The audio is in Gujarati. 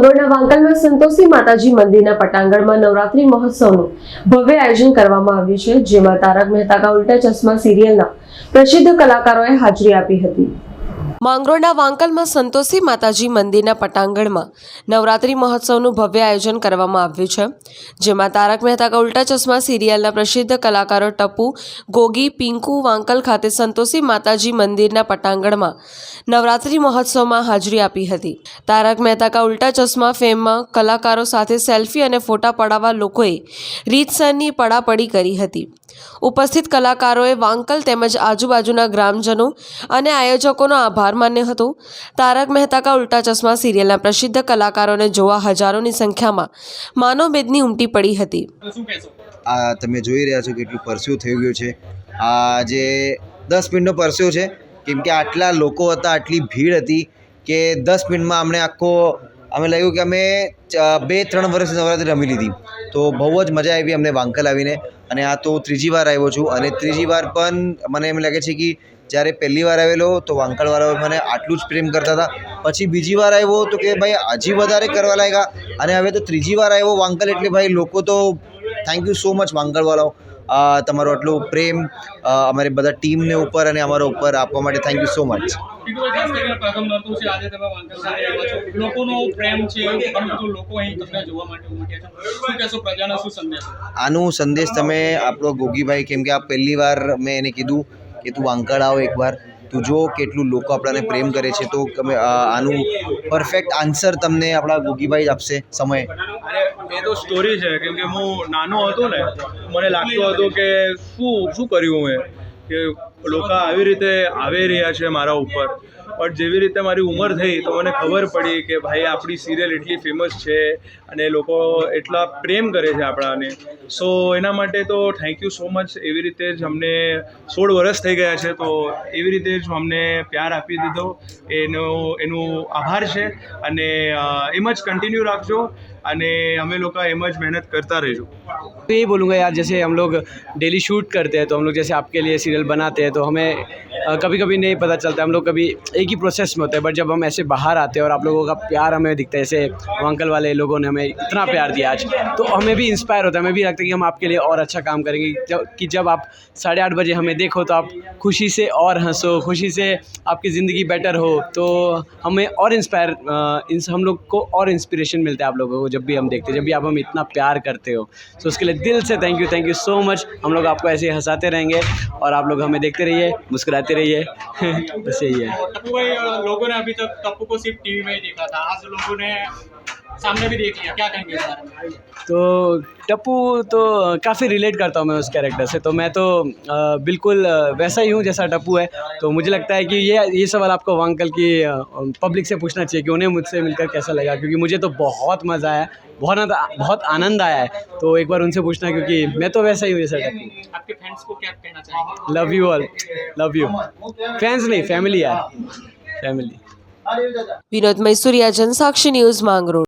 માંગરોળના વાંકલમાં સંતોષી માતાજી મંદિરના પટાંગણમાં નવરાત્રી મહોત્સવનું ભવ્ય આયોજન કરવામાં આવ્યું છે, જેમાં તારક મહેતા કા ઉલ્ટા ચશ્મા સિરિયલના પ્રસિદ્ધ કલાકારોએ હાજરી આપી હતી। માંગરોળના વાંકલમાં સંતોષી માતાજી મંદિરના પટાંગણમાં નવરાત્રી મહોત્સવનું ભવ્ય આયોજન કરવામાં આવ્યું છે, જેમાં તારક મહેતા કા ઉલ્ટા ચશ્મા સિરિયલના પ્રસિદ્ધ કલાકારો ટપ્પુ, ગોગી, પિંકુ વાંકલ ખાતે સંતોષી માતાજી મંદિરના પટાંગણમાં નવરાત્રી મહોત્સવમાં હાજરી આપી હતી। તારક મહેતા કા ઉલ્ટા ચશ્મા ફેમમાં કલાકારો સાથે સેલ્ફી અને ફોટા પડાવવા લોકોએ રીતસરની પડાપડી કરી હતી। ઉપસ્થિત કલાકારોએ વાંકલ તેમજ આજુબાજુના ગ્રામજનો અને આયોજકોનો આભાર માન્યો હતો। તારક મહેતા કા ઉલ્ટા ચશ્મા સિરિયલના પ્રસિદ્ધ કલાકારોને જોવા હજારોની સંખ્યામાં માનવમેદની ઉમટી પડી હતી। આ તમે જોઈ રહ્યા છો કેટલું પરસ્યું થઈ ગયું છે। આ જે 10 મિનિટનો પરસ્યો છે, કેમ કે આટલા લોકો હતા, આટલી ભીડ હતી કે 10 મિનિટમાં અમે લાગ્યું કે અમે 2-3 વર્ષ નવરાત્રી રમી લીધી। તો બહુ જ મજા આવી અમને વાંકલ આવીને, અને આ તો ત્રીજી વાર આવ્યો છું, અને ત્રીજી વાર પણ મને એમ લાગે છે કે જ્યારે પહેલી વાર આવેલો તો વાંકલવાળાઓ મને આટલું જ પ્રેમ કરતા હતા, પછી બીજી વાર આવ્યો તો કે ભાઈ હજી વધારે કરવા લાગ્યા, અને હવે તો ત્રીજી વાર આવ્યો વાંકલ એટલે ભાઈ લોકો તો થેન્ક યુ સો મચ વાંકલવાળાઓ, તમારો આટલો પ્રેમ અમારી બધા ટીમને ઉપર અને અમારા ઉપર આપવા માટે થેન્ક યુ સો મચ। આનું સંદેશ તમે આપણો ગોગીભાઈ, કેમ કે આ પહેલી વાર મેં એને કીધું કે તું વાંકલ આવો એકવાર, તું જો કેટલું લોકો આપણાને પ્રેમ કરે છે, તો તમે આનું પરફેક્ટ આન્સર તમને આપણા ગોગીભાઈ જ આપશે સમય। એ તો સ્ટોરી છે, કેમ કે હું નાનો હતો ને, મને લાગતું હતું કે શું કર્યું મેં, કે લોકો આવી રીતે આવી રહ્યા છે મારા ઉપર, બટ જેવી રીતે મારી ઉંમર થઈ તો મને ખબર પડી કે ભાઈ આપણી સિરિયલ એટલી ફેમસ છે અને લોકો એટલા પ્રેમ કરે છે આપણાને। સો એના માટે તો થેન્ક યુ સો મચ। એવી રીતે જ અમને 16 વર્ષ થઈ ગયા છે, તો એવી રીતે જ અમને પ્યાર આપી દીધો, એનું આભાર છે, અને એમ જ કન્ટિન્યू રાખજો, અને અમે લોકો એમ જ મહેનત કરતા રહેજો। तो यही बोलूँगा यार, जैसे हम लोग डेली शूट करते हैं, तो हम लोग जैसे आपके लिए सीरियल बनाते हैं, तो हमें कभी कभी नहीं पता चलता, हम लोग कभी एक ही प्रोसेस में होते हैं, बट जब हम ऐसे बाहर आते हैं और आप लोगों का प्यार हमें दिखता है, जैसे अंकल वाले लोगों ने हमें इतना प्यार दिया आज, तो हमें भी इंस्पायर होता है, हमें भी लगता है कि हम आपके लिए और अच्छा काम करेंगे, जब आप 8:30 बजे हमें देखो तो आप खुशी से और हंसो, खुशी से आपकी ज़िंदगी बेटर हो, तो हमें और हम लोग को और इंस्पिरेशन मिलता है आप लोगों को जब भी हम देखते हैं, जब भी आप हमें इतना प्यार करते हो, तो उसके लिए दिल से थैंक यू सो मच। हम लोग आपको ऐसे ही हंसाते रहेंगे और आप लोग हमें देखते रहिए, मुस्कुराते रहिए। बस यही है। टप्पू भाई, लोगों ने अभी तक टप्पू को सिर्फ टीवी में ही देखा था, आज लोगों ने सामने भी देख लिया, क्या कहेंगे इस बारे में? तो टप्पू तो काफ़ी रिलेट करता हूँ मैं उस कैरेक्टर से, तो मैं तो बिल्कुल वैसा ही हूँ जैसा टप्पू है। तो मुझे लगता है कि ये सवाल आपको वांकल की पब्लिक से पूछना चाहिए कि उन्हें मुझसे मिलकर कैसा लगा, क्योंकि मुझे तो बहुत मज़ा आया, बहुत आनंद आया है, तो एक बार उनसे पूछना, क्योंकि मैं तो वैसा ही हूँ जैसा टप्पू। आपके फैंस को क्या कहना चाहेंगे? Love you all, love you. Fans नहीं, फैमिली यार, फैमिली। વિનોદ મૈસુરિયા, જનસાક્ષી ન્યૂઝ, માંગરોળ।